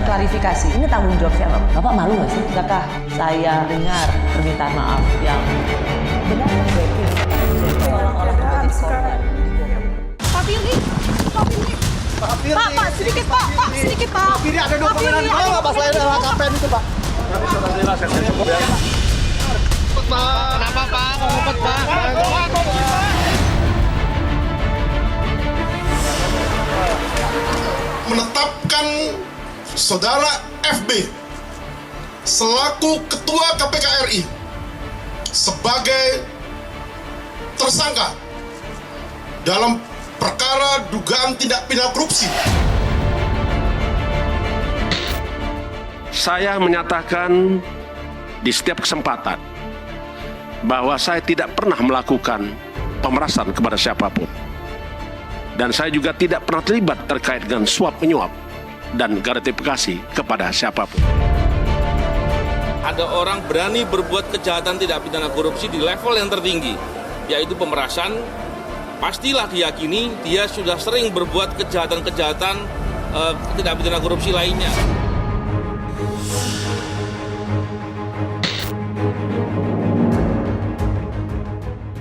klarifikasi. Ini tanggung jawab siapa? Bapak malu nggak sih? Apakah saya dengar permintaan maaf yang benar terjadi? Orang-orang menjadi korban. Pak Firly, Pak Firly. Pak, sedikit Pak, sedikit Pak. Pak Firly ada dokumen di bawah Pak, selain LHKPN itu Pak. Kenapa Pak? Ngumpet Pak? Menetapkan Saudara FB selaku Ketua KPK RI sebagai tersangka dalam perkara dugaan tindak pidana korupsi. Saya menyatakan di setiap kesempatan bahwa saya tidak pernah melakukan pemerasan kepada siapapun. Dan saya juga tidak pernah terlibat terkait dengan suap menyuap dan gratifikasi kepada siapapun. Ada orang berani berbuat kejahatan tidak pidana korupsi di level yang tertinggi, yaitu pemerasan. Pastilah diyakini dia sudah sering berbuat kejahatan-kejahatan tidak pidana korupsi lainnya.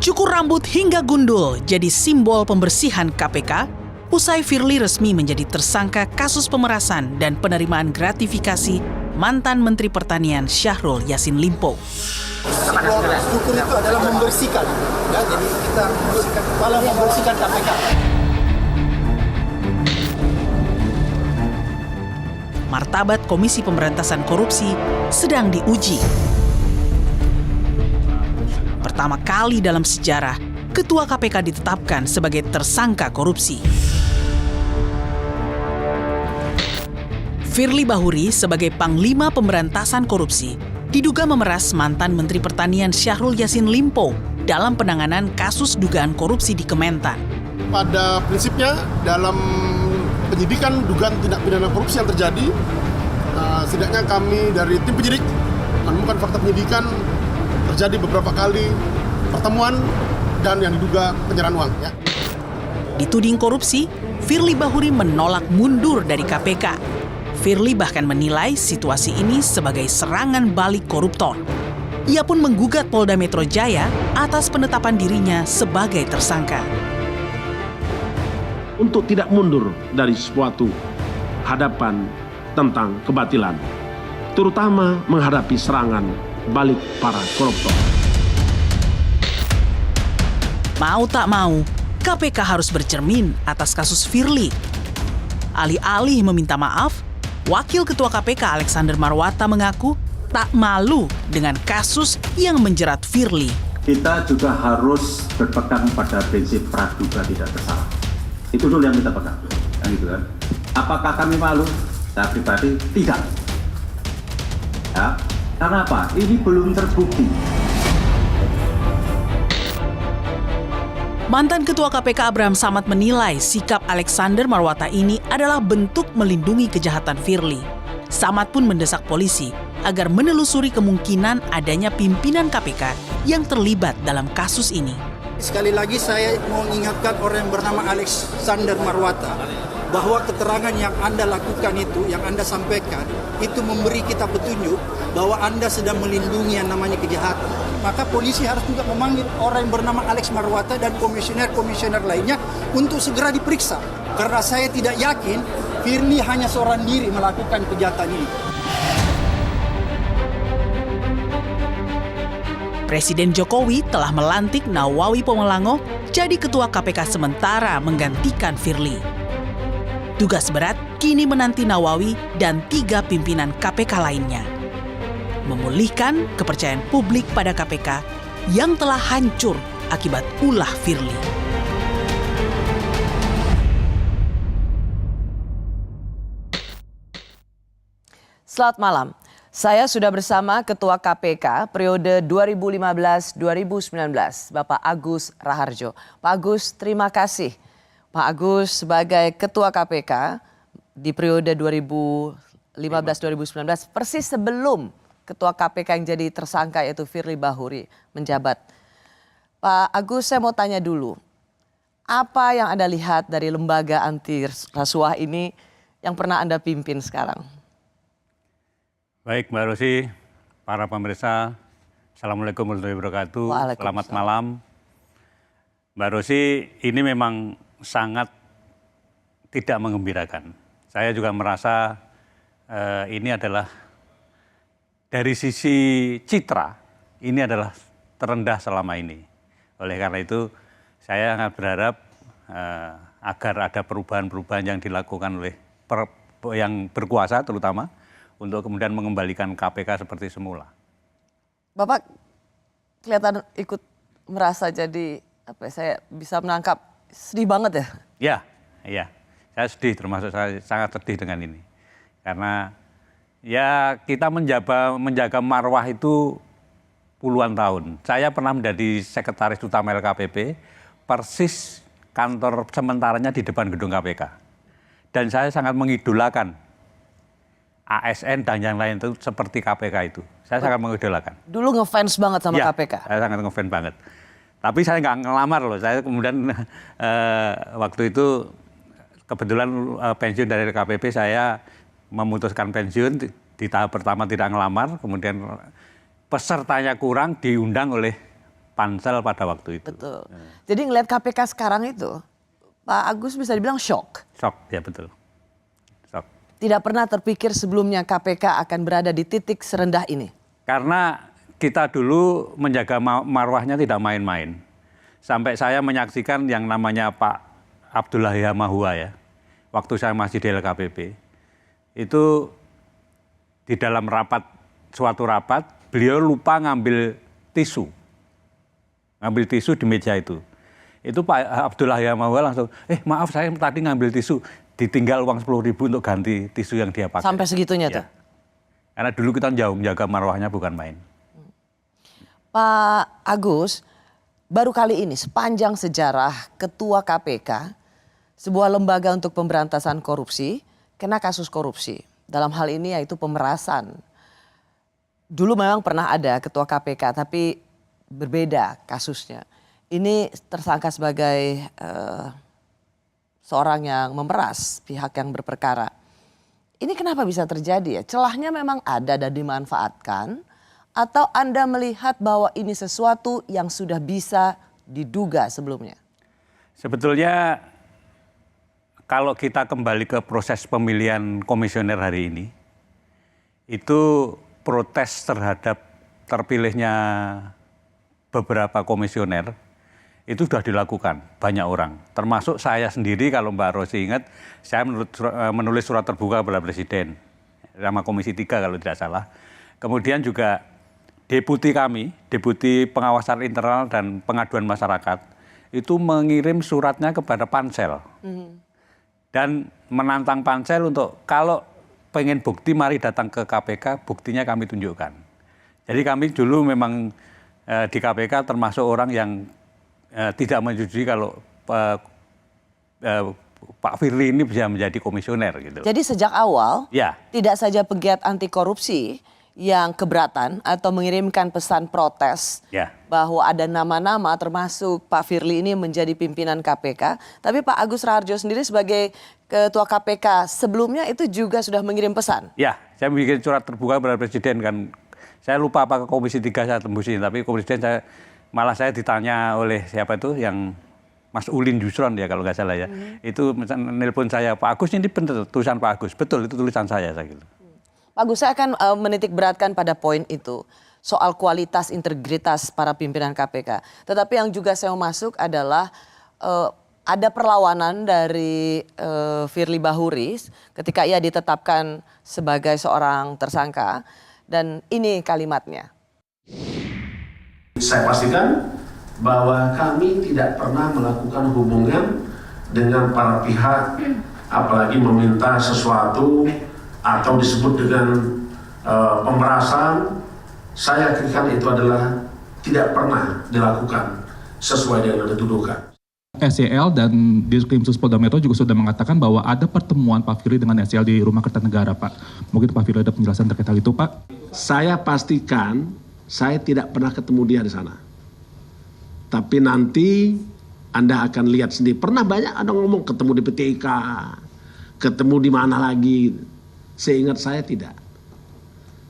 Cukur rambut hingga gundul jadi simbol pembersihan KPK usai Firly resmi menjadi tersangka kasus pemerasan dan penerimaan gratifikasi mantan Menteri Pertanian Syahrul Yassin Limpo. Cukur itu adalah membersihkan, ya, jadi kita membersihkan kepala, membersihkan KPK. Martabat Komisi Pemberantasan Korupsi sedang diuji. Pertama kali dalam sejarah, Ketua KPK ditetapkan sebagai tersangka korupsi. Firly Bahuri sebagai Panglima Pemberantasan Korupsi diduga memeras mantan Menteri Pertanian Syahrul Yassin Limpo dalam penanganan kasus dugaan korupsi di Kementan. Pada prinsipnya dalam penyidikan dugaan tindak pidana korupsi yang terjadi, setidaknya kami dari tim penyidik menemukan fakta penyidikan terjadi beberapa kali pertemuan dan yang diduga penyerahan uang. Ya. Dituding korupsi, Firly Bahuri menolak mundur dari KPK. Firly bahkan menilai situasi ini sebagai serangan balik koruptor. Ia pun menggugat Polda Metro Jaya atas penetapan dirinya sebagai tersangka. Untuk tidak mundur dari suatu hadapan tentang kebatilan, terutama menghadapi serangan balik para koruptor. Mau tak mau, KPK harus bercermin atas kasus Firly. Alih-alih meminta maaf, Wakil Ketua KPK Alexander Marwata mengaku tak malu dengan kasus yang menjerat Firly. Kita juga harus berpegang pada prinsip praduga tidak bersalah. Itu dulu yang kita pegang. Kan gitu kan? Apakah kami malu? Saya pribadi tidak. Ya. Karena apa? Ini belum terbukti. Mantan Ketua KPK Abraham Samad menilai sikap Alexander Marwata ini adalah bentuk melindungi kejahatan Firly. Samad pun mendesak polisi agar menelusuri kemungkinan adanya pimpinan KPK yang terlibat dalam kasus ini. Sekali lagi saya mau mengingatkan orang yang bernama Alexander Marwata bahwa keterangan yang Anda lakukan itu, yang Anda sampaikan, itu memberi kita petunjuk bahwa Anda sedang melindungi yang namanya kejahatan. Maka polisi harus juga memanggil orang yang bernama Alex Marwata dan komisioner-komisioner lainnya untuk segera diperiksa. Karena saya tidak yakin Firly hanya seorang diri melakukan kejahatan ini. Presiden Jokowi telah melantik Nawawi Pomelango jadi Ketua KPK sementara menggantikan Firly. Tugas berat kini menanti Nawawi dan 3 pimpinan KPK lainnya. Memulihkan kepercayaan publik pada KPK yang telah hancur akibat ulah Firly. Selamat malam. Saya sudah bersama Ketua KPK periode 2015-2019, Bapak Agus Raharjo. Pak Agus, terima kasih. Pak Agus sebagai Ketua KPK di periode 2015-2019, persis sebelum Ketua KPK yang jadi tersangka yaitu Firly Bahuri menjabat. Pak Agus, saya mau tanya dulu, apa yang Anda lihat dari lembaga anti rasuah ini yang pernah Anda pimpin sekarang? Baik Mbak Rosi, para pemirsa, Assalamualaikum warahmatullahi wabarakatuh. Selamat malam. Mbak Rosi, ini memang sangat tidak mengembirakan. Saya juga merasa ini adalah dari sisi citra, ini adalah terendah selama ini. Oleh karena itu, saya sangat berharap agar ada perubahan-perubahan yang dilakukan oleh yang berkuasa terutama, untuk kemudian mengembalikan KPK seperti semula. Bapak kelihatan ikut merasa jadi, saya bisa menangkap, sedih banget ya? Iya. Saya sedih, termasuk saya sangat sedih dengan ini. Karena ya kita menjaga marwah itu puluhan tahun. Saya pernah menjadi sekretaris utama LKPP, persis kantor sementaranya di depan gedung KPK. Dan saya sangat mengidolakan ASN dan yang lain itu seperti KPK itu. Saya sangat mengidolakan. Dulu ngefans banget sama KPK? Saya sangat ngefans banget. Tapi saya nggak ngelamar loh. Saya kemudian waktu itu kebetulan pensiun dari LKPP, saya memutuskan pensiun. Di tahap pertama tidak ngelamar, kemudian pesertanya kurang, diundang oleh pansel pada waktu itu. Betul. Jadi ngelihat KPK sekarang itu, Pak Agus bisa dibilang shock. Shock, ya betul. Tidak pernah terpikir sebelumnya KPK akan berada di titik serendah ini? Karena kita dulu menjaga marwahnya tidak main-main. Sampai saya menyaksikan yang namanya Pak Abdullah Yamahua ya, waktu saya masih di LKPP, itu di dalam suatu rapat, beliau lupa ngambil tisu di meja itu. Itu Pak Abdullah Yamahua langsung, maaf saya tadi ngambil tisu. Ditinggal uang 10.000 untuk ganti tisu yang dia pakai. Sampai segitunya tuh? Karena dulu kita jauh menjaga marwahnya bukan main. Pak Agus, baru kali ini sepanjang sejarah Ketua KPK, sebuah lembaga untuk pemberantasan korupsi, kena kasus korupsi. Dalam hal ini yaitu pemerasan. Dulu memang pernah ada Ketua KPK, tapi berbeda kasusnya. Ini tersangka sebagai seorang yang memeras pihak yang berperkara. Ini kenapa bisa terjadi ya? Celahnya memang ada dan dimanfaatkan, atau Anda melihat bahwa ini sesuatu yang sudah bisa diduga sebelumnya? Sebetulnya kalau kita kembali ke proses pemilihan komisioner hari ini, itu protes terhadap terpilihnya beberapa komisioner, itu sudah dilakukan banyak orang, termasuk saya sendiri. Kalau Mbak Rosi ingat, saya menulis surat terbuka kepada Presiden sama Komisi 3 kalau tidak salah. Kemudian juga deputi kami, deputi pengawasan internal dan pengaduan masyarakat, itu mengirim suratnya kepada Pansel dan menantang Pansel untuk kalau pengen bukti mari datang ke KPK, buktinya kami tunjukkan. Jadi kami dulu memang di KPK termasuk orang yang tidak menyetujui kalau Pak Firly ini bisa menjadi komisioner gitu. Jadi sejak awal tidak saja pegiat anti korupsi yang keberatan atau mengirimkan pesan protes bahwa ada nama-nama termasuk Pak Firly ini menjadi pimpinan KPK, tapi Pak Agus Raharjo sendiri sebagai Ketua KPK sebelumnya itu juga sudah mengirim pesan. Ya, saya bikin surat terbuka kepada Presiden kan. Saya lupa apa ke Komisi 3 saya tembusin, tapi Presiden malah saya ditanya oleh siapa itu yang Mas Ulin Yusron ya kalau nggak salah ya. Itu nelpon saya, Pak Agus ini benar tulisan Pak Agus. Betul itu tulisan saya gitu. Pak Agus, saya akan menitik beratkan pada poin itu. Soal kualitas integritas para pimpinan KPK. Tetapi yang juga saya mau masuk adalah ada perlawanan dari Firly Bahuri ketika ia ditetapkan sebagai seorang tersangka. Dan ini kalimatnya. Saya pastikan bahwa kami tidak pernah melakukan hubungan dengan para pihak, apalagi meminta sesuatu atau disebut dengan pemerasan. Saya yakin itu adalah tidak pernah dilakukan sesuai dengan yang dituduhkan. SEL dan Ditkrimsus Polda Metro juga sudah mengatakan bahwa ada pertemuan Pak Firly dengan SEL di Rumah Kertanegara, Pak. Mungkin Pak Firly ada penjelasan terkait hal itu, Pak? Saya pastikan saya tidak pernah ketemu dia di sana. Tapi nanti Anda akan lihat sendiri. Pernah banyak ada ngomong ketemu di PTIK, ketemu di mana lagi. Seingat saya tidak.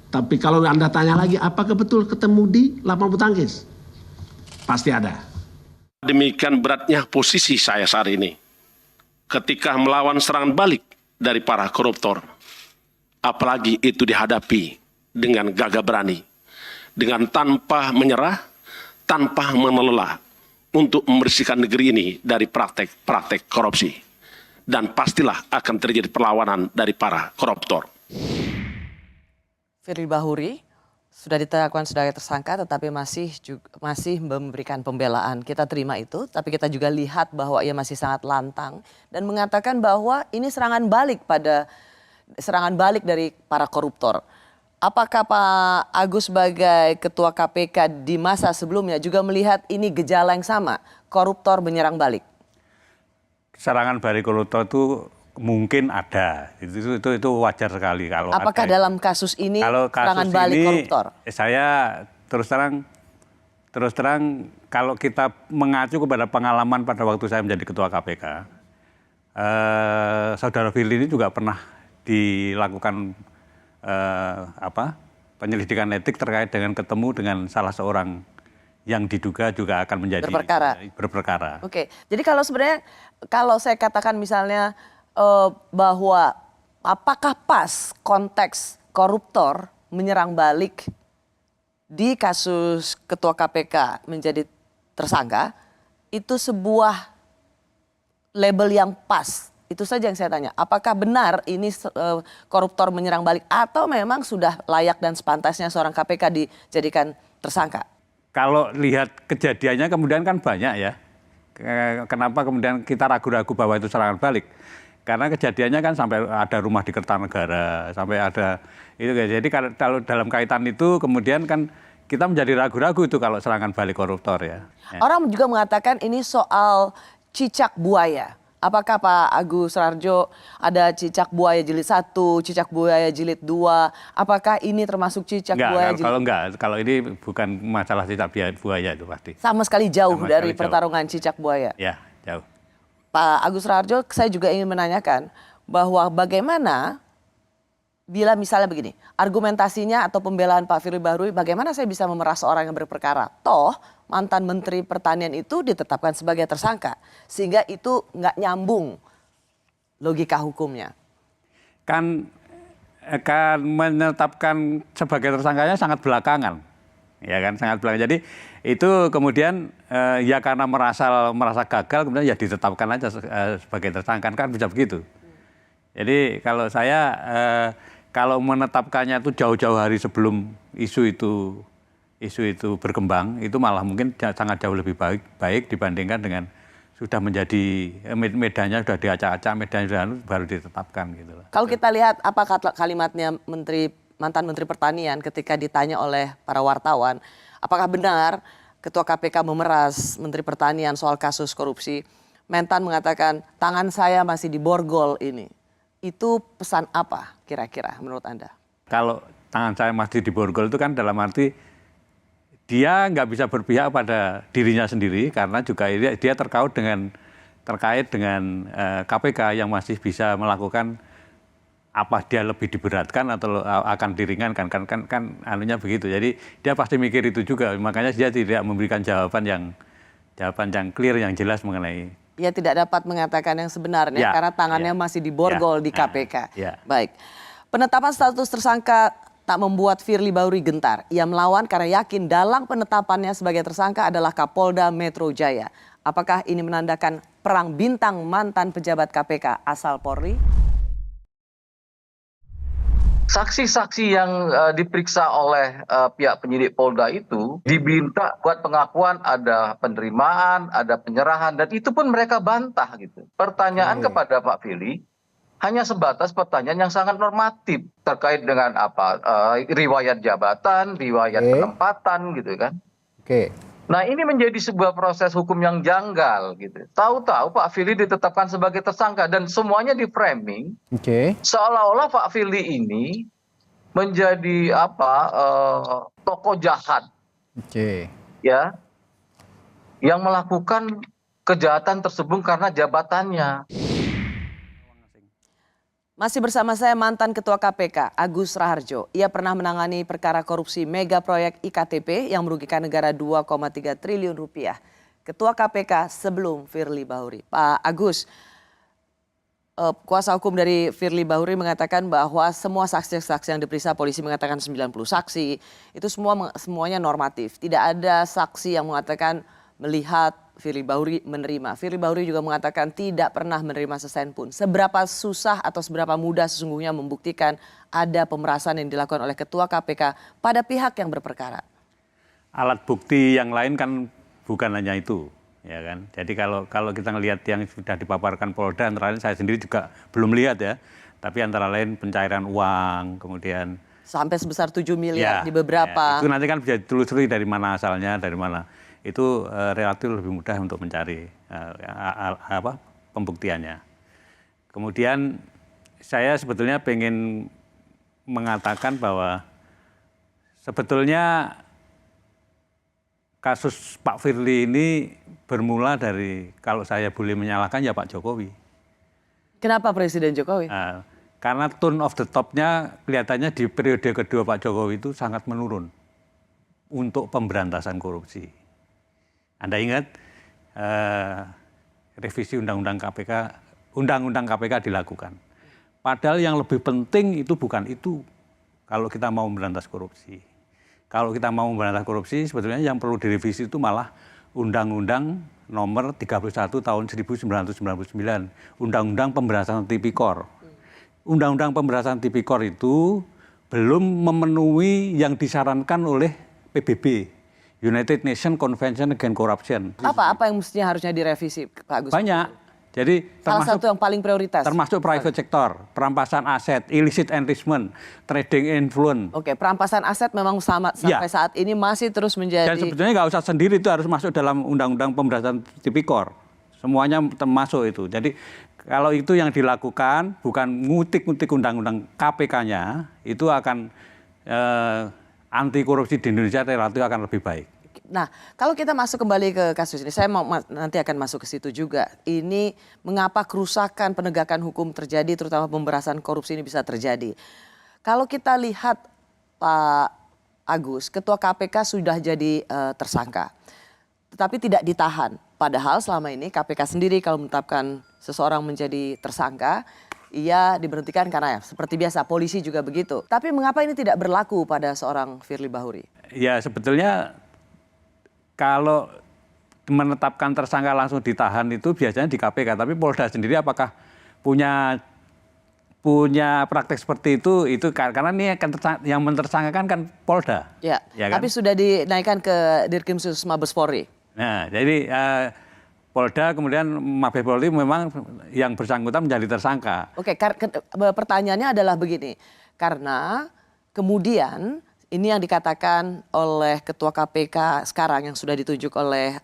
Tapi kalau Anda tanya lagi, apakah betul ketemu di lapangan bulu tangkis? Pasti ada. Demikian beratnya posisi saya saat ini ketika melawan serangan balik dari para koruptor. Apalagi itu dihadapi dengan gagah berani, dengan tanpa menyerah, tanpa menelelah untuk membersihkan negeri ini dari praktek-praktek korupsi. Dan pastilah akan terjadi perlawanan dari para koruptor. Firly Bahuri sudah ditetapkan sebagai tersangka tetapi masih memberikan pembelaan. Kita terima itu, tapi kita juga lihat bahwa ia masih sangat lantang dan mengatakan bahwa ini serangan balik dari para koruptor. Apakah Pak Agus sebagai Ketua KPK di masa sebelumnya juga melihat ini gejala yang sama, koruptor menyerang balik? Serangan balik koruptor itu mungkin ada, itu wajar sekali kalau. Apakah ada. Dalam kasus ini kalau serangan kasus balik ini, koruptor? Saya terus terang kalau kita mengacu kepada pengalaman pada waktu saya menjadi Ketua KPK, Saudara Firly ini juga pernah dilakukan penyelidikan etik terkait dengan ketemu dengan salah seorang yang diduga juga akan menjadi berperkara. Oke, jadi kalau sebenarnya kalau saya katakan misalnya bahwa apakah pas konteks koruptor menyerang balik di kasus Ketua KPK menjadi tersangka, itu sebuah label yang pas. Itu saja yang saya tanya. Apakah benar ini koruptor menyerang balik atau memang sudah layak dan sepantasnya seorang KPK dijadikan tersangka? Kalau lihat kejadiannya kemudian kan banyak ya. Kenapa kemudian kita ragu-ragu bahwa itu serangan balik? Karena kejadiannya kan sampai ada rumah di Kertanegara, sampai ada itu. Jadi kalau dalam kaitan itu kemudian kan kita menjadi ragu-ragu itu kalau serangan balik koruptor ya. Orang juga mengatakan ini soal cicak buaya. Apakah Pak Agus Rarjo ada cicak buaya jilid 1, cicak buaya jilid 2? Apakah ini termasuk cicak buaya jilid? Kalau ini bukan masalah cicak buaya itu pasti. Sama sekali jauh dari pertarungan cicak buaya. Ya, jauh. Pak Agus Rarjo, saya juga ingin menanyakan bahwa bagaimana bila misalnya begini, argumentasinya atau pembelaan Pak Firly Bahuri, bagaimana saya bisa memeras orang yang berperkara? Toh mantan Menteri Pertanian itu ditetapkan sebagai tersangka, sehingga itu nggak nyambung logika hukumnya. Kan menetapkan sebagai tersangkanya sangat belakangan, ya kan, sangat belakangan. Jadi itu kemudian ya karena merasa gagal kemudian ya ditetapkan aja sebagai tersangka, kan bisa begitu. Jadi kalau saya kalau menetapkannya itu jauh-jauh hari sebelum isu itu berkembang, itu malah mungkin sangat jauh lebih baik dibandingkan dengan sudah menjadi medannya sudah diacak-acak, medannya sudah baru ditetapkan gitu. Kalau kita lihat apa kalimatnya mantan Menteri Pertanian ketika ditanya oleh para wartawan, apakah benar Ketua KPK memeras Menteri Pertanian soal kasus korupsi? Mentan mengatakan tangan saya masih diborgol ini. Itu pesan apa kira-kira menurut Anda? Kalau tangan saya masih diborgol itu kan dalam arti dia nggak bisa berpihak pada dirinya sendiri karena juga dia terkait dengan KPK yang masih bisa melakukan apa dia lebih diberatkan atau akan diringankan kan anunya begitu. Jadi dia pasti mikir itu juga, makanya dia tidak memberikan jawaban yang clear, yang jelas mengenai. Ia tidak dapat mengatakan yang sebenarnya karena tangannya masih diborgol di KPK. Baik, penetapan status tersangka tak membuat Firly Bahuri gentar. Ia melawan karena yakin dalam penetapannya sebagai tersangka adalah Kapolda Metro Jaya. Apakah ini menandakan perang bintang mantan pejabat KPK asal Polri? Saksi-saksi yang diperiksa oleh pihak penyidik Polda itu diminta buat pengakuan, ada penerimaan, ada penyerahan, dan itu pun mereka bantah gitu. Pertanyaan kepada Pak Firly hanya sebatas pertanyaan yang sangat normatif terkait dengan apa riwayat jabatan, riwayat penempatan gitu kan. Nah ini menjadi sebuah proses hukum yang janggal gitu. Tahu-tahu Pak Firly ditetapkan sebagai tersangka dan semuanya di framing seolah-olah Pak Firly ini menjadi tokoh jahat, ya, yang melakukan kejahatan tersebut karena jabatannya. Masih bersama saya mantan Ketua KPK, Agus Raharjo. Ia pernah menangani perkara korupsi mega proyek IKTP yang merugikan negara 2,3 triliun rupiah. Ketua KPK sebelum Firly Bahuri. Pak Agus, kuasa hukum dari Firly Bahuri mengatakan bahwa semua saksi-saksi yang diperiksa, polisi mengatakan 90 saksi, itu semuanya normatif. Tidak ada saksi yang mengatakan melihat Firly Bahuri menerima. Firly Bahuri juga mengatakan tidak pernah menerima sesen pun. Seberapa susah atau seberapa mudah sesungguhnya membuktikan ada pemerasan yang dilakukan oleh Ketua KPK pada pihak yang berperkara? Alat bukti yang lain kan bukan hanya itu, ya kan. Jadi kalau kita ngelihat yang sudah dipaparkan Polda, antara lain saya sendiri juga belum lihat ya. Tapi antara lain pencairan uang, kemudian sampai sebesar 7 miliar di beberapa. Ya, itu nanti kan bisa ditelusuri dari mana asalnya, dari mana. Itu relatif lebih mudah untuk mencari pembuktiannya. Kemudian saya sebetulnya pengen mengatakan bahwa sebetulnya kasus Pak Firly ini bermula dari, kalau saya boleh menyalahkan, ya Pak Jokowi. Kenapa Presiden Jokowi? Karena tone of the top-nya kelihatannya di periode kedua Pak Jokowi itu sangat menurun untuk pemberantasan korupsi. Anda ingat revisi Undang-Undang KPK dilakukan. Padahal yang lebih penting itu bukan itu kalau kita mau memberantas korupsi. Kalau kita mau memberantas korupsi sebetulnya yang perlu direvisi itu malah Undang-Undang nomor 31 tahun 1999, Undang-Undang Pemberantasan Tipikor. Undang-Undang Pemberantasan Tipikor itu belum memenuhi yang disarankan oleh PBB. United Nations Convention Against Corruption. Apa yang mestinya harusnya direvisi, Pak Agus? Banyak. Jadi salah satu yang paling prioritas. Termasuk private sector, perampasan aset, illicit enrichment, trading influence. Oke, perampasan aset memang sampai saat ini masih terus menjadi. Dan sebetulnya nggak usah sendiri, itu harus masuk dalam Undang-Undang Pemberantasan Tipikor. Semuanya termasuk itu. Jadi kalau itu yang dilakukan, bukan ngutik-ngutik Undang-Undang KPK-nya, itu akan anti korupsi di Indonesia relatif akan lebih baik. Nah, kalau kita masuk kembali ke kasus ini, saya mau nanti akan masuk ke situ juga. Ini mengapa kerusakan penegakan hukum terjadi, terutama pemberantasan korupsi ini bisa terjadi. Kalau kita lihat Pak Agus, Ketua KPK sudah jadi tersangka, tetapi tidak ditahan. Padahal selama ini KPK sendiri kalau menetapkan seseorang menjadi tersangka, ia diberhentikan karena seperti biasa polisi juga begitu. Tapi mengapa ini tidak berlaku pada seorang Firly Bahuri? Ya sebetulnya kalau menetapkan tersangka langsung ditahan itu biasanya di KPK. Tapi Polda sendiri apakah punya praktek seperti itu karena ini yang mentersangkakan kan Polda. Ya, kan? Tapi sudah dinaikkan ke Dirkrimsus Mabes Polri. Nah jadi Polda kemudian Mabes Polri memang yang bersangkutan menjadi tersangka. Oke, pertanyaannya adalah begini. Karena kemudian ini yang dikatakan oleh Ketua KPK sekarang yang sudah ditunjuk oleh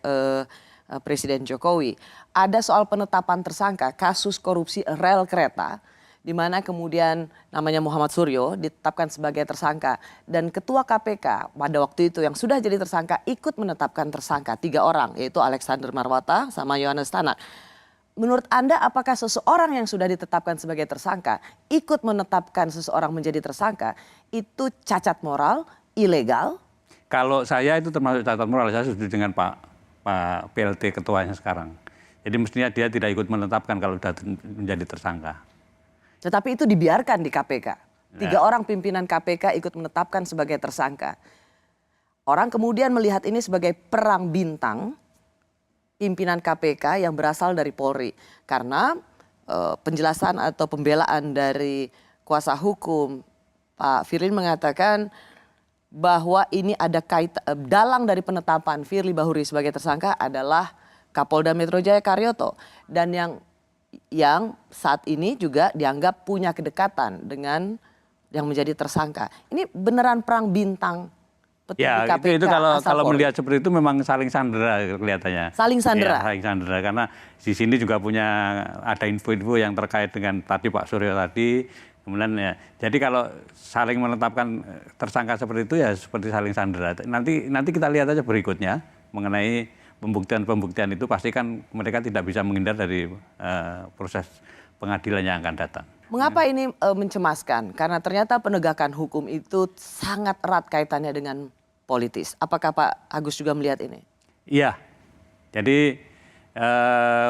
Presiden Jokowi. Ada soal penetapan tersangka kasus korupsi rel kereta, di mana kemudian namanya Muhammad Suryo ditetapkan sebagai tersangka. Dan Ketua KPK pada waktu itu yang sudah jadi tersangka ikut menetapkan tersangka 3 orang, yaitu Alexander Marwata sama Yohanes Tanak. Menurut Anda apakah seseorang yang sudah ditetapkan sebagai tersangka ikut menetapkan seseorang menjadi tersangka itu cacat moral, ilegal? Kalau saya itu termasuk cacat moral, saya setuju dengan Pak PLT ketuanya sekarang. Jadi mestinya dia tidak ikut menetapkan kalau sudah menjadi tersangka. Tetapi itu dibiarkan di KPK. 3 orang pimpinan KPK ikut menetapkan sebagai tersangka. Orang kemudian melihat ini sebagai perang bintang pimpinan KPK yang berasal dari Polri. Karena penjelasan atau pembelaan dari kuasa hukum Pak Firly mengatakan bahwa ini ada dalang dari penetapan Firly Bahuri sebagai tersangka adalah Kapolda Metro Jaya Karyoto. Dan yang saat ini juga dianggap punya kedekatan dengan yang menjadi tersangka. Ini beneran perang bintang petinggi KPK. Itu kalau melihat seperti itu memang saling sandera kelihatannya. Saling sandera. Ya, saling sandera karena di sini juga ada info-info yang terkait dengan tadi Pak Suryo tadi. Kemudian ya, jadi kalau saling menetapkan tersangka seperti itu ya seperti saling sandera. Nanti kita lihat aja berikutnya mengenai pembuktian itu pasti kan mereka tidak bisa menghindar dari proses pengadilan yang akan datang. Mengapa ini mencemaskan? Karena ternyata penegakan hukum itu sangat erat kaitannya dengan politis. Apakah Pak Agus juga melihat ini? Iya, jadi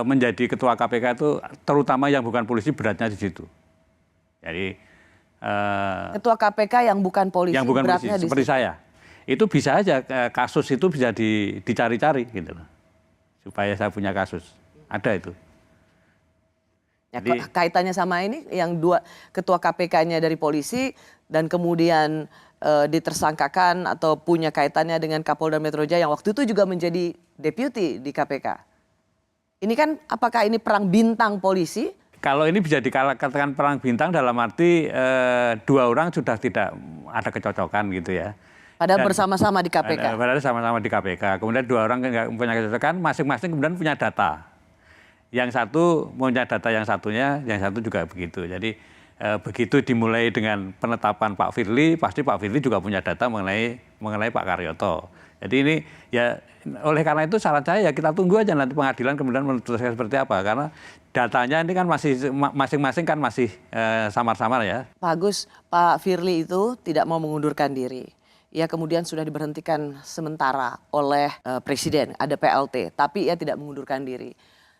menjadi ketua KPK itu terutama yang bukan polisi beratnya di situ. Jadi ketua KPK yang bukan polisi yang bukan beratnya polisi, di seperti situ. saya, itu bisa aja kasus itu bisa dicari-cari gitu loh, supaya saya punya kasus, ada itu. Ya, Jadi, kaitannya sama ini yang dua ketua KPK-nya dari polisi dan kemudian ditersangkakan atau punya kaitannya dengan Kapolda Metro Jaya yang waktu itu juga menjadi deputi di KPK. Ini kan apakah ini perang bintang polisi? kalau ini bisa dikatakan perang bintang dalam arti dua orang sudah tidak ada kecocokan gitu ya. Padahal Dan- bersama-sama di KPK. Padahal sama-sama di KPK. Kemudian dua orang nggak punya kecocokan, masing-masing kemudian punya data. Yang satu punya data yang satunya, yang satu juga begitu. Jadi begitu dimulai dengan penetapan Pak Firly, pasti Pak Firly juga punya data mengenai Pak Karyoto. Jadi ini ya oleh karena itu saran saya ya kita tunggu aja nanti pengadilan kemudian memutuskan seperti apa. Karena datanya ini kan masih masing-masing kan masih samar-samar ya. Pak Agus, Pak Firly itu tidak mau mengundurkan diri. Ia kemudian sudah diberhentikan sementara oleh Presiden, ada PLT, tapi ia tidak mengundurkan diri.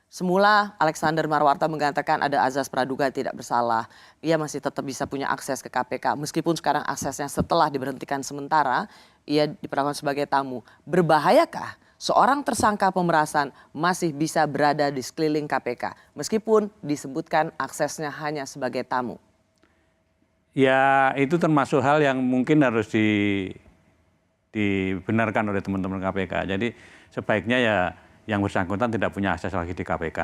Semula Alexander Marwata mengatakan ada azas praduga tidak bersalah. Ia masih tetap bisa punya akses ke KPK. Meskipun sekarang aksesnya setelah diberhentikan sementara, ia diperlakukan sebagai tamu. Berbahayakah seorang tersangka pemerasan masih bisa berada di sekeliling KPK? Meskipun disebutkan aksesnya hanya sebagai tamu. Ya itu termasuk hal yang mungkin harus dibenarkan oleh teman-teman KPK. Jadi sebaiknya ya yang bersangkutan tidak punya akses lagi di KPK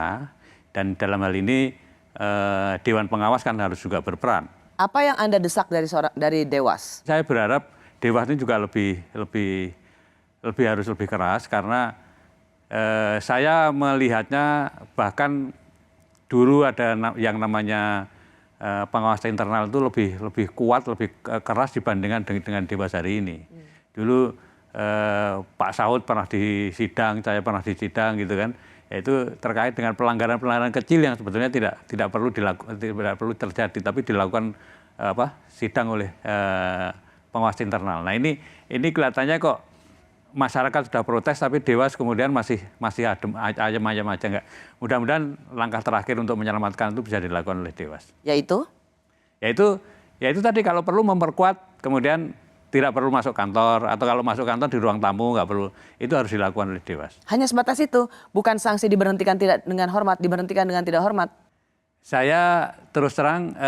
dan dalam hal ini Dewan Pengawas kan harus juga berperan. Apa yang Anda desak dari Dewas? Saya berharap Dewas ini juga harus lebih keras karena saya melihatnya bahkan dulu ada yang namanya pengawas internal itu lebih kuat, lebih keras dibandingkan dengan Dewas hari ini. Dulu Pak Saud pernah disidang, saya pernah disidang gitu kan, yaitu terkait dengan pelanggaran-pelanggaran kecil yang sebetulnya tidak perlu terjadi, tapi dilakukan sidang oleh pengawas internal. Nah ini kelihatannya kok masyarakat sudah protes, tapi Dewas kemudian masih ayam aja nggak. Mudah-mudahan langkah terakhir untuk menyelamatkan itu bisa dilakukan oleh Dewas. Yaitu tadi kalau perlu memperkuat, kemudian tidak perlu masuk kantor, atau kalau masuk kantor di ruang tamu nggak perlu, itu harus dilakukan oleh Dewas. hanya sebatas itu, bukan sanksi diberhentikan tidak dengan hormat, diberhentikan dengan tidak hormat. Saya terus terang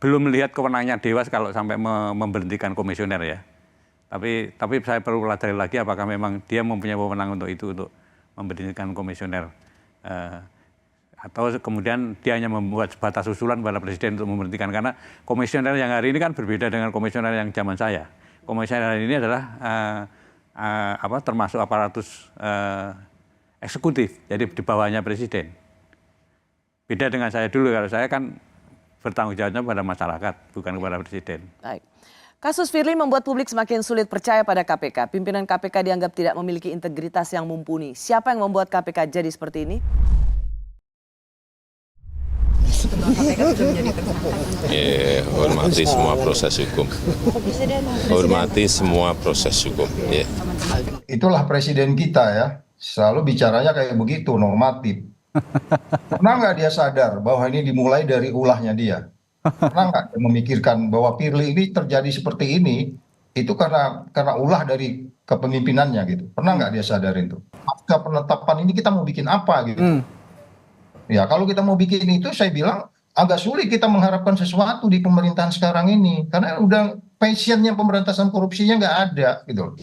belum melihat kewenangannya Dewas kalau sampai memberhentikan komisioner ya. Tapi saya perlu pelajari lagi apakah memang dia mempunyai wewenang untuk itu, untuk memberhentikan komisioner. Atau kemudian dia hanya membuat sebatas usulan kepada Presiden untuk memberhentikan. Karena komisioner yang hari ini kan berbeda dengan komisioner yang zaman saya. Komisioner hari ini adalah termasuk aparatus eksekutif, jadi di bawahnya Presiden. Beda dengan saya dulu, kalau saya kan bertanggung jawabnya pada masyarakat, bukan kepada Presiden. Baik. Kasus Firly membuat publik semakin sulit percaya pada KPK. Pimpinan KPK dianggap tidak memiliki integritas yang mumpuni. Siapa yang membuat KPK jadi seperti ini? Hormati semua proses hukum. Hormati semua proses hukum. Itulah presiden kita ya, selalu bicaranya kayak begitu, normatif. Pernah nggak dia sadar bahwa ini dimulai dari ulahnya dia? Pernah nggak dia memikirkan bahwa Firly ini terjadi seperti ini, itu karena ulah dari kepemimpinannya gitu? Pernah nggak dia sadar itu? Pasca penetapan ini kita mau bikin apa gitu? Ya kalau kita mau bikin itu, saya bilang agak sulit kita mengharapkan sesuatu di pemerintahan sekarang ini, karena udah passionnya pemberantasan korupsinya nggak ada gitu.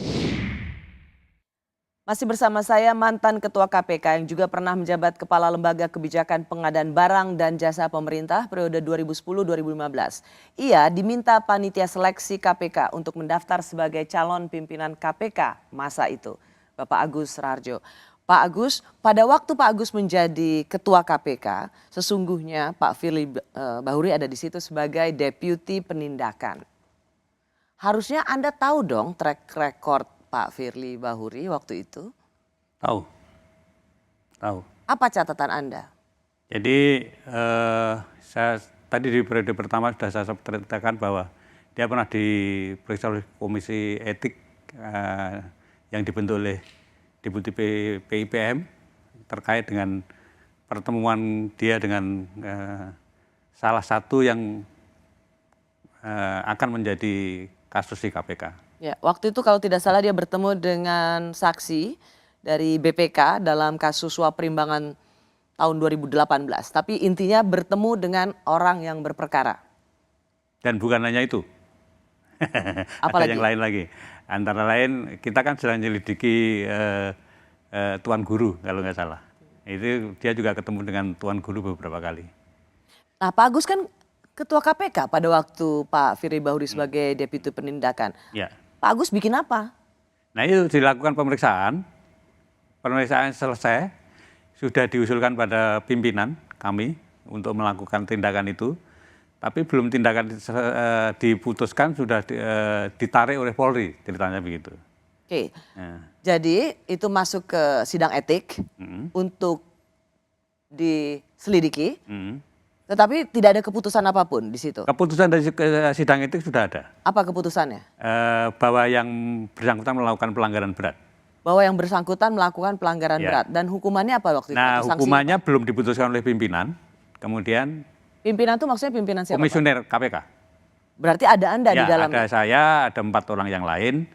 Masih bersama saya mantan Ketua KPK yang juga pernah menjabat Kepala Lembaga Kebijakan Pengadaan Barang dan Jasa Pemerintah periode 2010-2015. Ia diminta panitia seleksi KPK untuk mendaftar sebagai calon pimpinan KPK masa itu, Bapak Agus Rarjo. Pak Agus, pada waktu Pak Agus menjadi Ketua KPK, sesungguhnya Pak Firly Bahuri ada di situ sebagai Deputi Penindakan. Harusnya Anda tahu dong track record Pak Firly Bahuri waktu itu? Tahu. Apa catatan Anda? Jadi saya tadi di periode pertama sudah saya ceritakan bahwa dia pernah diperiksa oleh Komisi Etik yang dibentuk oleh Deputi PIPM terkait dengan pertemuan dia dengan salah satu yang akan menjadi kasus di KPK. Ya, waktu itu kalau tidak salah dia bertemu dengan saksi dari BPK dalam kasus suap perimbangan tahun 2018. Tapi intinya bertemu dengan orang yang berperkara. Dan bukan hanya itu. Ada yang lain lagi. Antara lain kita kan sedang menyelidiki Tuan Guru kalau nggak salah. Itu dia juga ketemu dengan Tuan Guru beberapa kali. Nah, Pak Agus kan Ketua KPK pada waktu Pak Firly Bahuri sebagai Deputi Penindakan. Ya. Pak Agus bikin apa? Nah itu dilakukan pemeriksaan selesai, sudah diusulkan pada pimpinan kami untuk melakukan tindakan itu. Tapi belum tindakan diputuskan sudah ditarik oleh Polri, ceritanya begitu. Oke, jadi itu masuk ke sidang etik untuk diselidiki, tetapi tidak ada keputusan apapun di situ. Keputusan dari sidang etik sudah ada. Apa keputusannya? Bahwa yang bersangkutan melakukan pelanggaran berat. Bahwa yang bersangkutan melakukan pelanggaran berat. Dan hukumannya apa waktu itu? Nah hukumannya belum diputuskan oleh pimpinan, kemudian... Pimpinan itu maksudnya pimpinan siapa? Komisioner KPK. Berarti ada Anda di dalamnya? Ada saya, ada 4 orang yang lain,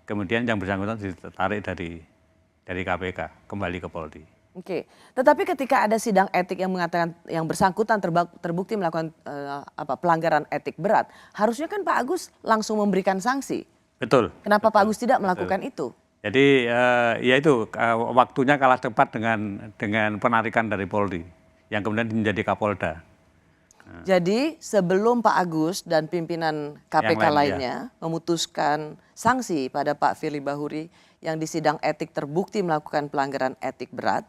kemudian yang bersangkutan ditarik dari KPK, kembali ke Polri. Oke, tetapi ketika ada sidang etik yang mengatakan yang bersangkutan terbukti melakukan pelanggaran etik berat, harusnya kan Pak Agus langsung memberikan sanksi. Betul. Kenapa Pak Agus tidak melakukan itu? Jadi ya itu waktunya kalah cepat dengan penarikan dari Polri, yang kemudian menjadi Kapolda. Jadi sebelum Pak Agus dan pimpinan KPK lainnya memutuskan sanksi pada Pak Firly Bahuri yang di sidang etik terbukti melakukan pelanggaran etik berat,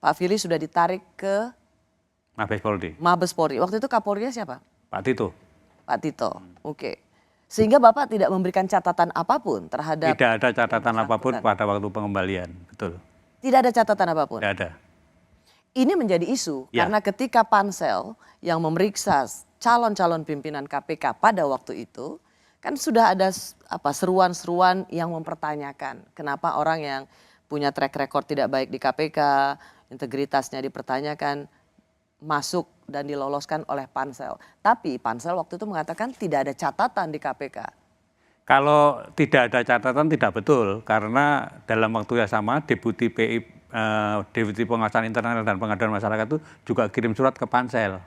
Pak Firly sudah ditarik ke Mabes Polri. Waktu itu Kapolrinya siapa? Pak Tito. Pak Tito, oke. Sehingga Bapak tidak memberikan catatan apapun terhadap... Tidak ada catatan apapun pada waktu pengembalian, betul. Tidak ada catatan apapun? Tidak ada. Ini menjadi isu karena ketika pansel yang memeriksa calon-calon pimpinan KPK pada waktu itu kan sudah ada seruan-seruan yang mempertanyakan kenapa orang yang punya track record tidak baik di KPK, integritasnya dipertanyakan, masuk dan diloloskan oleh pansel. Tapi pansel waktu itu mengatakan tidak ada catatan di KPK. Kalau tidak ada catatan tidak betul karena dalam waktu yang sama Deputi Pengawasan Internal dan Pengaduan Masyarakat itu juga kirim surat ke pansel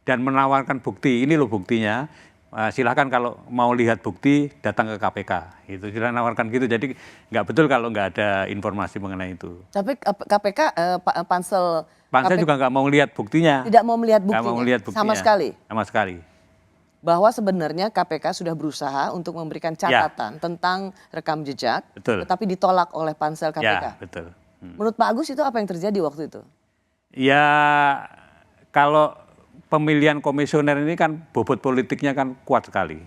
dan menawarkan bukti. Ini loh buktinya. Silahkan kalau mau lihat bukti datang ke KPK. Itu sudah menawarkan gitu. Jadi nggak betul kalau nggak ada informasi mengenai itu. Tapi KPK pansel juga nggak mau lihat buktinya. Tidak mau melihat buktinya. Nggak mau lihat buktinya. Sama sekali. Sama sekali. Bahwa sebenarnya KPK sudah berusaha untuk memberikan catatan tentang rekam jejak, tetapi ditolak oleh pansel KPK. Ya, betul. Menurut Pak Agus itu apa yang terjadi waktu itu? Ya kalau pemilihan komisioner ini kan bobot politiknya kan kuat sekali.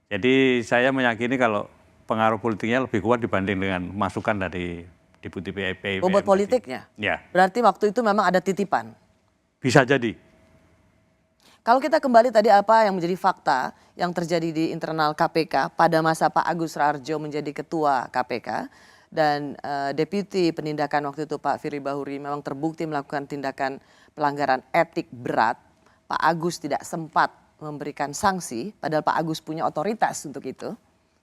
Jadi saya meyakini kalau pengaruh politiknya lebih kuat dibanding dengan masukan dari Deputi PIPM. Bobot politiknya? Ya. Berarti waktu itu memang ada titipan? Bisa jadi. Kalau kita kembali tadi apa yang menjadi fakta yang terjadi di internal KPK pada masa Pak Agus Raharjo menjadi ketua KPK dan Deputi Penindakan waktu itu Pak Firly Bahuri memang terbukti melakukan tindakan pelanggaran etik berat. Pak Agus tidak sempat memberikan sanksi padahal Pak Agus punya otoritas untuk itu.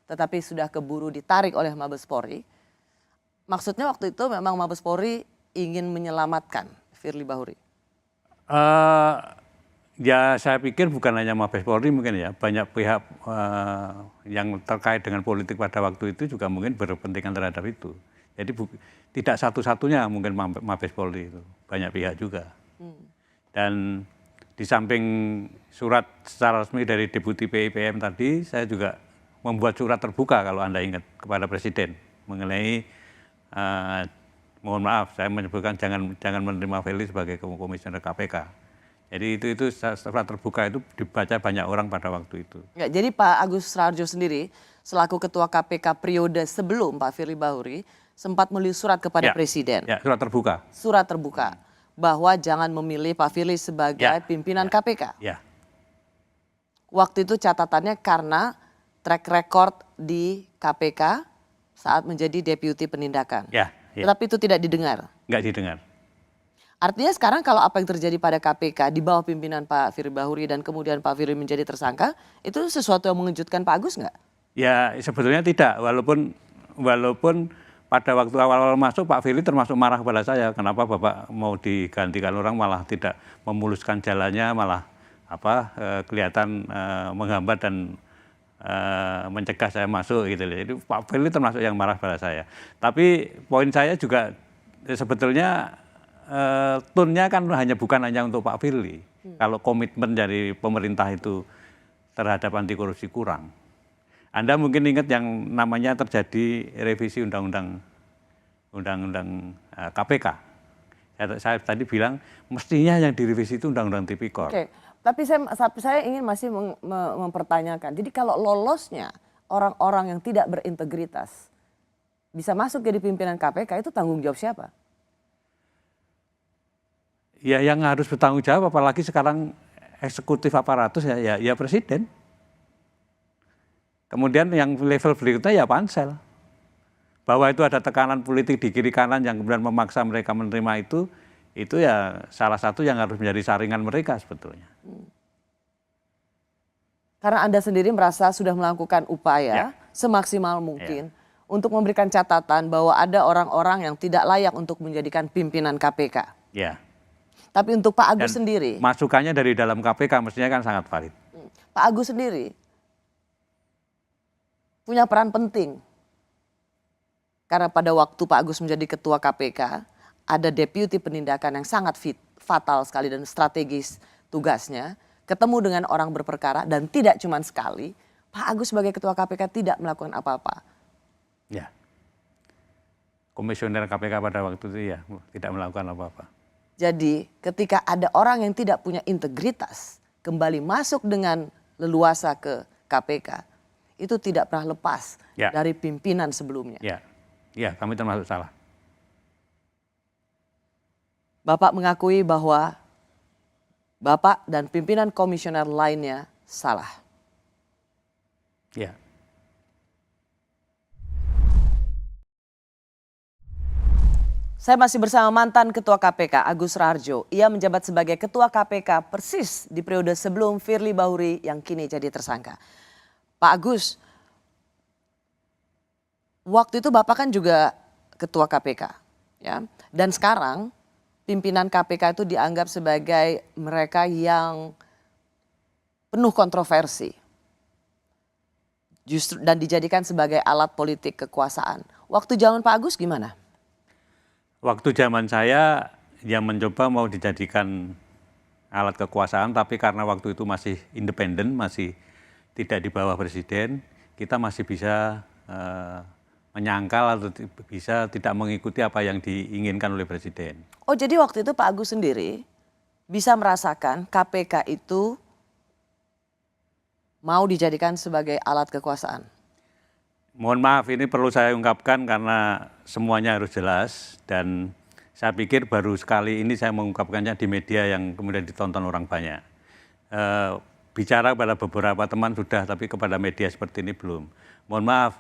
Tetapi sudah keburu ditarik oleh Mabes Polri. Maksudnya waktu itu memang Mabes Polri ingin menyelamatkan Firly Bahuri. Ya saya pikir bukan hanya Mabes Polri mungkin ya, banyak pihak yang terkait dengan politik pada waktu itu juga mungkin berkepentingan terhadap itu. Jadi tidak satu-satunya mungkin Mabes Polri itu, banyak pihak juga. Dan di samping surat secara resmi dari Deputi PIPM tadi, saya juga membuat surat terbuka kalau Anda ingat kepada Presiden mengenai, mohon maaf saya menyebutkan jangan menerima Firly sebagai komisioner KPK. Jadi itu surat terbuka itu dibaca banyak orang pada waktu itu. Ya, jadi Pak Agus Raharjo sendiri selaku Ketua KPK periode sebelum Pak Firly Bahuri sempat menulis surat kepada Presiden. Ya, surat terbuka. Surat terbuka. bahwa jangan memilih Pak Firly sebagai pimpinan KPK. Ya. Waktu itu catatannya karena track record di KPK saat menjadi deputi penindakan. Ya. Tetapi itu tidak didengar. Nggak didengar. Artinya sekarang kalau apa yang terjadi pada KPK di bawah pimpinan Pak Firly Bahuri dan kemudian Pak Firly menjadi tersangka, itu sesuatu yang mengejutkan Pak Agus nggak? Ya sebetulnya tidak, walaupun pada waktu awal-awal masuk Pak Firly termasuk marah kepada saya, kenapa Bapak mau digantikan orang malah tidak memuluskan jalannya, malah kelihatan menghambat dan mencegah saya masuk gitu. Jadi Pak Firly termasuk yang marah pada saya. Tapi poin saya juga sebetulnya tone-nya kan bukan hanya untuk Pak Firly. Kalau komitmen dari pemerintah itu terhadap anti korupsi kurang. Anda mungkin ingat yang namanya terjadi revisi undang-undang KPK. Saya tadi bilang mestinya yang direvisi itu undang-undang tipikor. Oke, tapi saya ingin masih mempertanyakan. Jadi kalau lolosnya orang-orang yang tidak berintegritas bisa masuk jadi pimpinan KPK, itu tanggung jawab siapa? Ya yang harus bertanggung jawab, apalagi sekarang eksekutif aparatus ya presiden. Kemudian yang level berikutnya ya pansel. Bahwa itu ada tekanan politik di kiri kanan yang kemudian memaksa mereka menerima itu ya salah satu yang harus menjadi saringan mereka sebetulnya. Karena Anda sendiri merasa sudah melakukan upaya semaksimal mungkin untuk memberikan catatan bahwa ada orang-orang yang tidak layak untuk menjadikan pimpinan KPK. Ya. Tapi untuk Pak Agus sendiri, masukannya dari dalam KPK mestinya kan sangat valid. Pak Agus sendiri punya peran penting. Karena pada waktu Pak Agus menjadi ketua KPK, ada deputi penindakan yang sangat fatal sekali dan strategis tugasnya. Ketemu dengan orang berperkara dan tidak cuma sekali, Pak Agus sebagai ketua KPK tidak melakukan apa-apa. Ya. Komisioner KPK pada waktu itu ya tidak melakukan apa-apa. Jadi ketika ada orang yang tidak punya integritas kembali masuk dengan leluasa ke KPK, itu tidak pernah lepas dari pimpinan sebelumnya. Ya, kami termasuk salah. Bapak mengakui bahwa Bapak dan pimpinan komisioner lainnya salah. Ya. Saya masih bersama mantan Ketua KPK Agus Raharjo. Ia menjabat sebagai Ketua KPK persis di periode sebelum Firly Bahuri yang kini jadi tersangka. Pak Agus, waktu itu Bapak kan juga Ketua KPK, ya. Dan sekarang pimpinan KPK itu dianggap sebagai mereka yang penuh kontroversi. Justru dan dijadikan sebagai alat politik kekuasaan. Waktu zaman Pak Agus gimana? Waktu zaman saya yang mencoba mau dijadikan alat kekuasaan, tapi karena waktu itu masih independen, masih tidak di bawah presiden, kita masih bisa menyangkal atau bisa tidak mengikuti apa yang diinginkan oleh presiden. Oh, jadi waktu itu Pak Agus sendiri bisa merasakan KPK itu mau dijadikan sebagai alat kekuasaan? Mohon maaf, ini perlu saya ungkapkan karena semuanya harus jelas dan saya pikir baru sekali ini saya mengungkapkannya di media yang kemudian ditonton orang banyak. Bicara pada beberapa teman sudah, tapi kepada media seperti ini belum. Mohon maaf,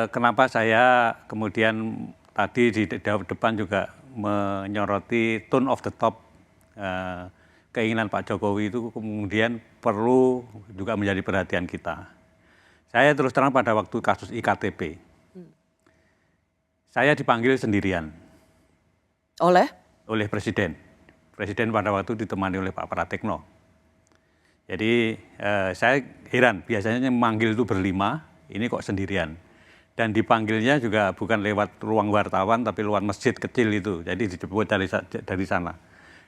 kenapa saya kemudian tadi di depan juga menyoroti tone of the top, keinginan Pak Jokowi itu kemudian perlu juga menjadi perhatian kita. Saya terus terang pada waktu kasus IKTP, saya dipanggil sendirian. Oleh Presiden. Presiden pada waktu ditemani oleh Pak Pratikno. Jadi saya heran, biasanya memanggil itu berlima, ini kok sendirian. Dan dipanggilnya juga bukan lewat ruang wartawan, tapi lewat masjid kecil itu. Jadi dijemput dari sana.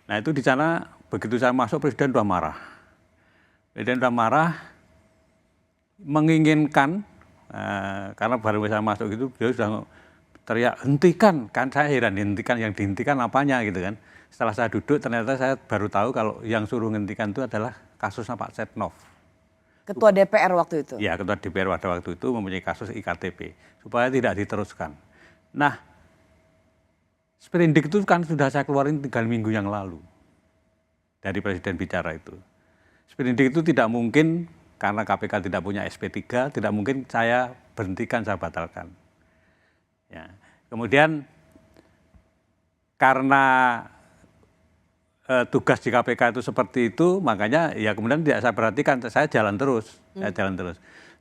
Nah itu di sana, begitu saya masuk Presiden sudah marah. Presiden sudah marah, menginginkan, karena baru saya masuk itu, beliau sudah teriak, hentikan, kan saya heran, hentikan, yang dihentikan apanya gitu kan. Setelah saya duduk ternyata saya baru tahu kalau yang suruh hentikan itu adalah kasusnya Pak Setnov. Ketua DPR waktu itu? Ya, Ketua DPR pada waktu itu mempunyai kasus IKTP, supaya tidak diteruskan. Nah, Sprindik itu kan sudah saya keluarin 3 minggu yang lalu dari Presiden bicara itu. Sprindik itu tidak mungkin karena KPK tidak punya SP3, tidak mungkin saya berhentikan, saya batalkan. Ya. Kemudian karena tugas di KPK itu seperti itu, makanya ya kemudian tidak saya perhatikan, saya jalan terus.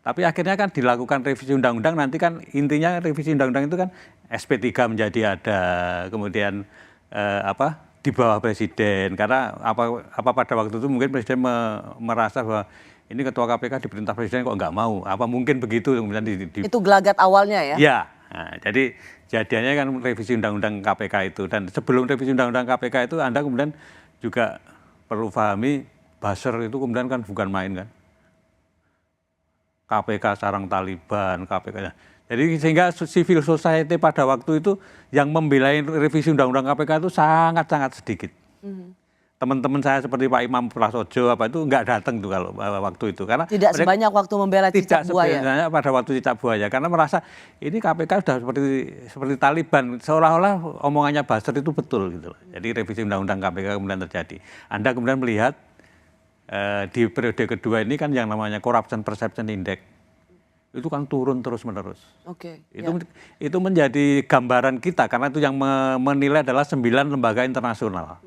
Tapi akhirnya kan dilakukan revisi undang-undang, nanti kan intinya revisi undang-undang itu kan SP3 menjadi ada, kemudian di bawah presiden, karena apa pada waktu itu mungkin presiden merasa bahwa ini ketua KPK diperintah presiden kok nggak mau, apa mungkin begitu kemudian Itu gelagat awalnya ya? Ya, nah, jadi jadinya kan revisi undang-undang KPK itu, dan sebelum revisi undang-undang KPK itu Anda kemudian juga perlu pahami buzzer itu kemudian kan bukan main kan. KPK sarang Taliban, KPK. Jadi sehingga civil society pada waktu itu yang membela revisi undang-undang KPK itu sangat-sangat sedikit. Teman-teman saya seperti Pak Imam Prasojo itu nggak datang tuh kalau waktu itu, karena tidak sebanyak waktu membela cicak buaya. Tidak pada waktu cicak buaya, karena merasa ini KPK sudah seperti Taliban, seolah-olah omongannya buzzer itu betul gitu loh. Jadi revisi undang-undang KPK kemudian terjadi. Anda kemudian melihat di periode kedua ini kan yang namanya Corruption Perception Index itu kan turun terus-menerus. Itu menjadi gambaran kita, karena itu yang menilai adalah 9 lembaga internasional.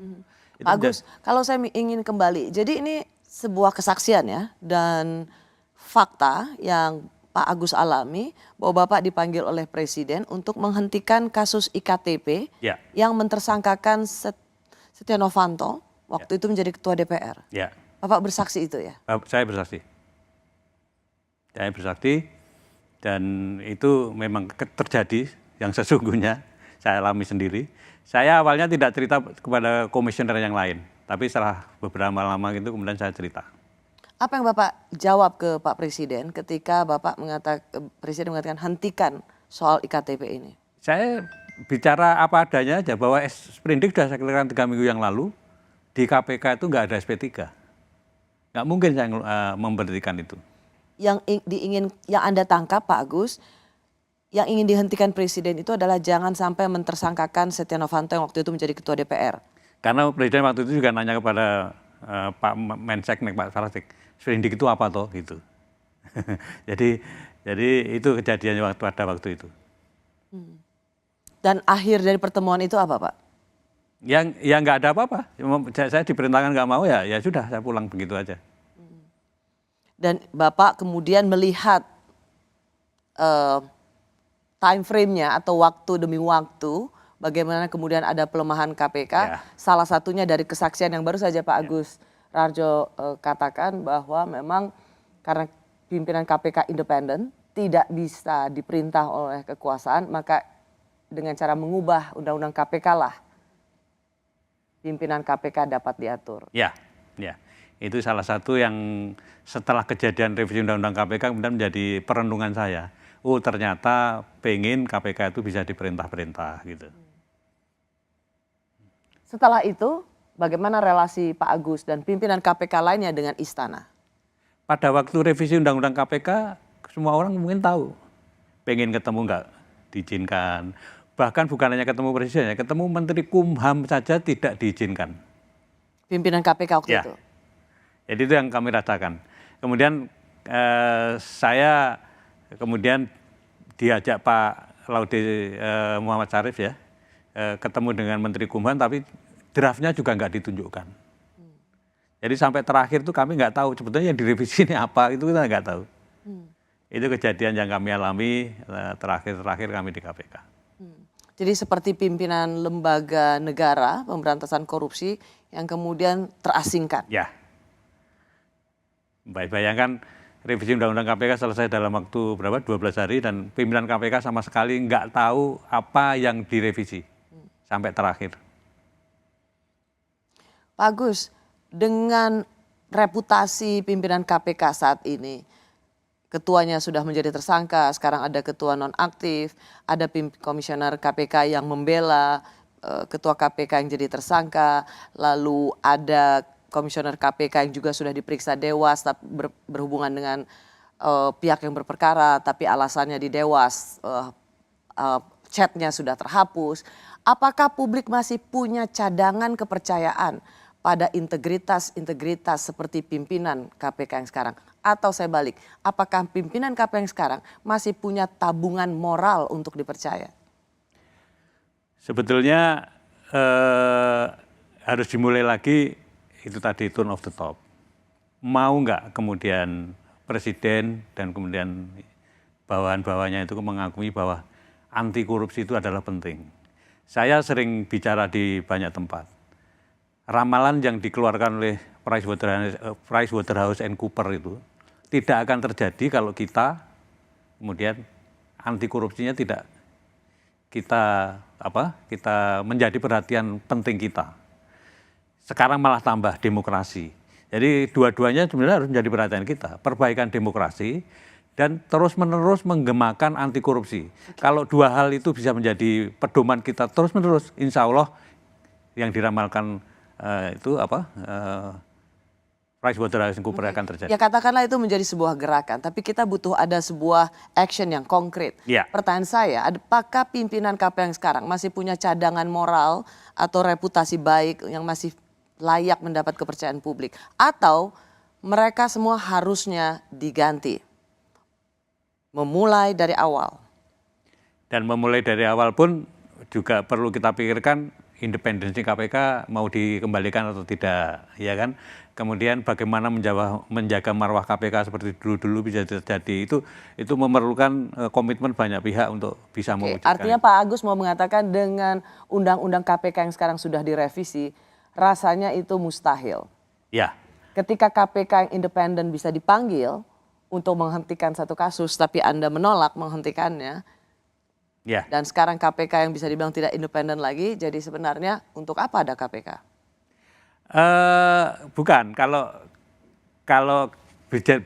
Pak Agus, kalau saya ingin kembali, jadi ini sebuah kesaksian ya, dan fakta yang Pak Agus alami bahwa Bapak dipanggil oleh Presiden untuk menghentikan kasus IKTP yang mentersangkakan Setia Novanto waktu itu menjadi Ketua DPR. Bapak bersaksi itu ya? Saya bersaksi. Dan itu memang terjadi yang sesungguhnya, saya alami sendiri. Saya awalnya tidak cerita kepada komisioner yang lain, tapi setelah beberapa lama gitu kemudian saya cerita. Apa yang Bapak jawab ke Pak Presiden ketika Presiden mengatakan hentikan soal IKTP ini? Saya bicara apa adanya aja, bahwa sprindik sudah saya keluarkan 3 minggu yang lalu, di KPK itu nggak ada SP3. Nggak mungkin saya memberhentikan itu. Yang Anda tangkap Pak Agus, yang ingin dihentikan Presiden itu adalah jangan sampai mentersangkakan Setia Novanto yang waktu itu menjadi Ketua DPR. Karena Presiden waktu itu juga nanya kepada Pak Menseknek, Pak Sarasik, sprindik itu apa toh gitu. jadi itu kejadiannya pada waktu itu. Dan akhir dari pertemuan itu apa Pak? Yang nggak ada apa-apa. Saya diperintahkan nggak mau ya sudah, saya pulang begitu aja. Dan Bapak kemudian melihat time frame-nya atau waktu demi waktu, bagaimana kemudian ada pelemahan KPK. Salah satunya dari kesaksian yang baru saja Pak Agus Rarjo katakan bahwa memang karena pimpinan KPK independen, tidak bisa diperintah oleh kekuasaan, maka dengan cara mengubah undang-undang KPK lah pimpinan KPK dapat diatur. Ya. Itu salah satu yang setelah kejadian revisi undang-undang KPK kemudian menjadi perenungan saya. Oh ternyata pengen KPK itu bisa diperintah-perintah gitu. Setelah itu bagaimana relasi Pak Agus dan pimpinan KPK lainnya dengan istana? Pada waktu revisi undang-undang KPK semua orang mungkin tahu. Pengen ketemu nggak diizinkan. Bahkan bukan hanya ketemu presiden, ketemu Menteri Kumham saja tidak diizinkan. Pimpinan KPK waktu itu? Jadi itu yang kami rasakan. Kemudian saya kemudian diajak Pak Laude Muhammad Syarif ya, ketemu dengan Menteri Kumham, tapi draftnya juga nggak ditunjukkan. Jadi sampai terakhir tuh kami nggak tahu sebetulnya yang direvisi ini apa, itu kita nggak tahu. Itu kejadian yang kami alami terakhir kami di KPK. Jadi seperti pimpinan lembaga negara pemberantasan korupsi yang kemudian terasingkan. Ya. Bayangkan revisi undang-undang KPK selesai dalam waktu berapa? 12 hari dan pimpinan KPK sama sekali nggak tahu apa yang direvisi sampai terakhir. Pak Agus, dengan reputasi pimpinan KPK saat ini, ketuanya sudah menjadi tersangka, sekarang ada ketua nonaktif, ada komisioner KPK yang membela ketua KPK yang jadi tersangka, lalu ada komisioner KPK yang juga sudah diperiksa Dewas berhubungan dengan pihak yang berperkara, tapi alasannya di Dewas chatnya sudah terhapus. Apakah publik masih punya cadangan kepercayaan pada integritas seperti pimpinan KPK yang sekarang? Atau saya balik, apakah pimpinan KPK yang sekarang masih punya tabungan moral untuk dipercaya? Sebetulnya harus dimulai lagi itu tadi tone of the top. Mau nggak kemudian presiden dan kemudian bawahan-bawahannya itu mengakui bahwa anti korupsi itu adalah penting. Saya sering bicara di banyak tempat. Ramalan yang dikeluarkan oleh PricewaterhouseCoopers itu tidak akan terjadi kalau kita kemudian anti korupsinya tidak kita menjadi perhatian penting kita. Sekarang malah tambah demokrasi. Jadi dua-duanya sebenarnya harus menjadi perhatian kita. Perbaikan demokrasi dan terus-menerus menggemakan anti korupsi. Kalau dua hal itu bisa menjadi pedoman kita terus-menerus, insya Allah yang diramalkan PricewaterhouseCoopers akan terjadi. Ya katakanlah itu menjadi sebuah gerakan, tapi kita butuh ada sebuah action yang konkret. Ya. Pertanyaan saya, apakah pimpinan KPK yang sekarang masih punya cadangan moral atau reputasi baik yang masih layak mendapat kepercayaan publik? Atau mereka semua harusnya diganti? Memulai dari awal. Dan memulai dari awal pun juga perlu kita pikirkan independensi KPK mau dikembalikan atau tidak, ya kan? Kemudian bagaimana menjaga marwah KPK seperti dulu-dulu bisa terjadi, itu memerlukan komitmen banyak pihak untuk bisa mewujudkan. Artinya Pak Agus mau mengatakan dengan undang-undang KPK yang sekarang sudah direvisi, rasanya itu mustahil. Ya. Ketika KPK yang independen bisa dipanggil untuk menghentikan satu kasus, tapi Anda menolak menghentikannya, ya. Dan sekarang KPK yang bisa dibilang tidak independen lagi, jadi sebenarnya untuk apa ada KPK? Bukan, kalau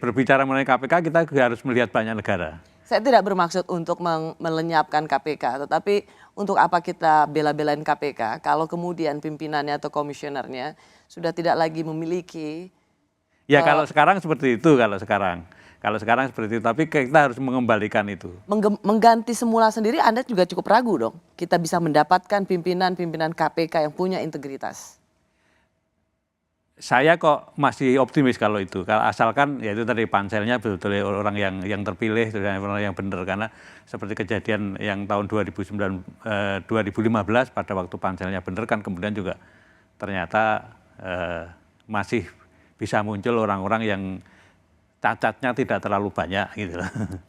berbicara mengenai KPK kita harus melihat banyak negara. Saya tidak bermaksud untuk melenyapkan KPK, tetapi untuk apa kita bela-belain KPK kalau kemudian pimpinannya atau komisionernya sudah tidak lagi memiliki. Ya kalau sekarang seperti itu, kalau sekarang seperti itu, tapi kita harus mengembalikan itu. Mengganti semula sendiri Anda juga cukup ragu dong. Kita bisa mendapatkan pimpinan KPK yang punya integritas. Saya kok masih optimis kalau itu, asalkan ya itu tadi panselnya betul-betul orang yang terpilih, orang yang benar, karena seperti kejadian yang tahun 2015 pada waktu panselnya benar kan kemudian juga ternyata masih bisa muncul orang-orang yang cacatnya tidak terlalu banyak gitu.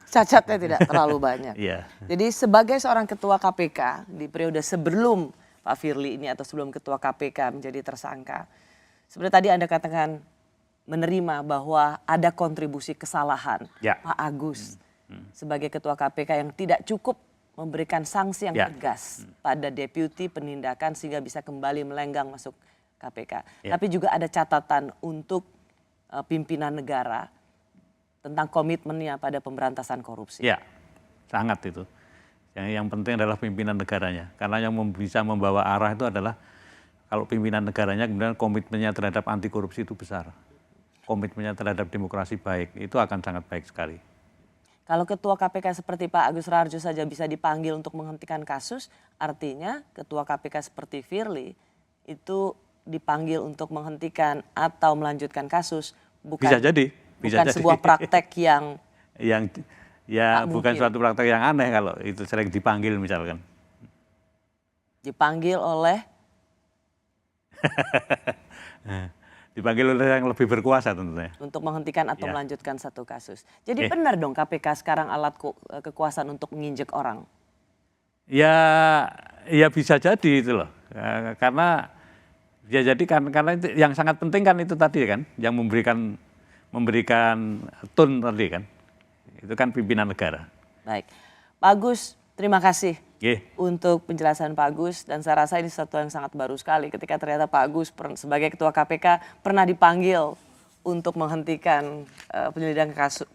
Cacatnya tidak terlalu banyak. Iya. Jadi sebagai seorang ketua KPK di periode sebelum Pak Firly ini atau sebelum ketua KPK menjadi tersangka, seperti tadi Anda katakan menerima bahwa ada kontribusi kesalahan Pak Agus sebagai ketua KPK yang tidak cukup memberikan sanksi yang tegas pada deputi penindakan sehingga bisa kembali melenggang masuk KPK. Tapi juga ada catatan untuk pimpinan negara tentang komitmennya pada pemberantasan korupsi. Ya, sangat itu. Yang penting adalah pimpinan negaranya. Karena yang bisa membawa arah itu adalah kalau pimpinan negaranya kemudian komitmennya terhadap anti korupsi itu besar. Komitmennya terhadap demokrasi baik, itu akan sangat baik sekali. Kalau ketua KPK seperti Pak Agus Raharjo saja bisa dipanggil untuk menghentikan kasus, artinya ketua KPK seperti Firly itu dipanggil untuk menghentikan atau melanjutkan kasus, bukan, bisa jadi. bukan sebuah praktek yang bukan suatu praktek yang aneh kalau itu sering dipanggil misalkan. Dipanggil oleh? Dipanggil oleh yang lebih berkuasa tentunya. Untuk menghentikan atau melanjutkan satu kasus. Jadi benar dong KPK sekarang alat kekuasaan untuk menginjek orang? Ya bisa jadi itu loh. Karena karena itu, yang sangat penting kan itu tadi kan, yang memberikan tone tadi kan. Itu kan pimpinan negara. Baik. Pak Agus, terima kasih untuk penjelasan Pak Agus, dan saya rasa ini sesuatu yang sangat baru sekali ketika ternyata Pak Agus sebagai ketua KPK pernah dipanggil untuk menghentikan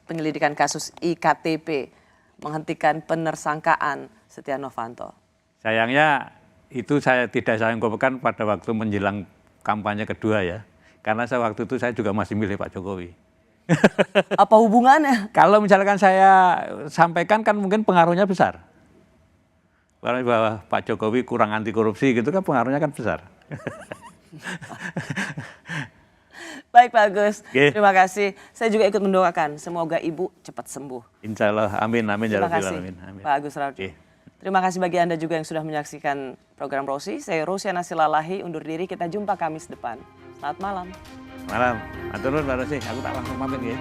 penyelidikan kasus IKTP, menghentikan penersangkaan Setia Novanto. Sayangnya itu saya tidak sampaikan pada waktu menjelang kampanye kedua ya, karena waktu itu saya juga masih milih Pak Jokowi. Apa hubungannya? Kalau misalkan saya sampaikan kan mungkin pengaruhnya besar. bahwa Pak Jokowi kurang anti korupsi gitu kan pengaruhnya kan besar. Baik Pak Agus, Oke. terima kasih. Saya juga ikut mendoakan semoga Ibu cepat sembuh. Insya Allah, amin, amin, ya Terima Rabbil kasih alamin. Amin. Pak Agus Raharjo. Oke. Terima kasih bagi Anda juga yang sudah menyaksikan program Rosi. Saya Rosiana Silalahi undur diri, kita jumpa Kamis depan. Selamat malam. Malam, atur nuhun Mbak Rosi, aku tak langsung pamit ya.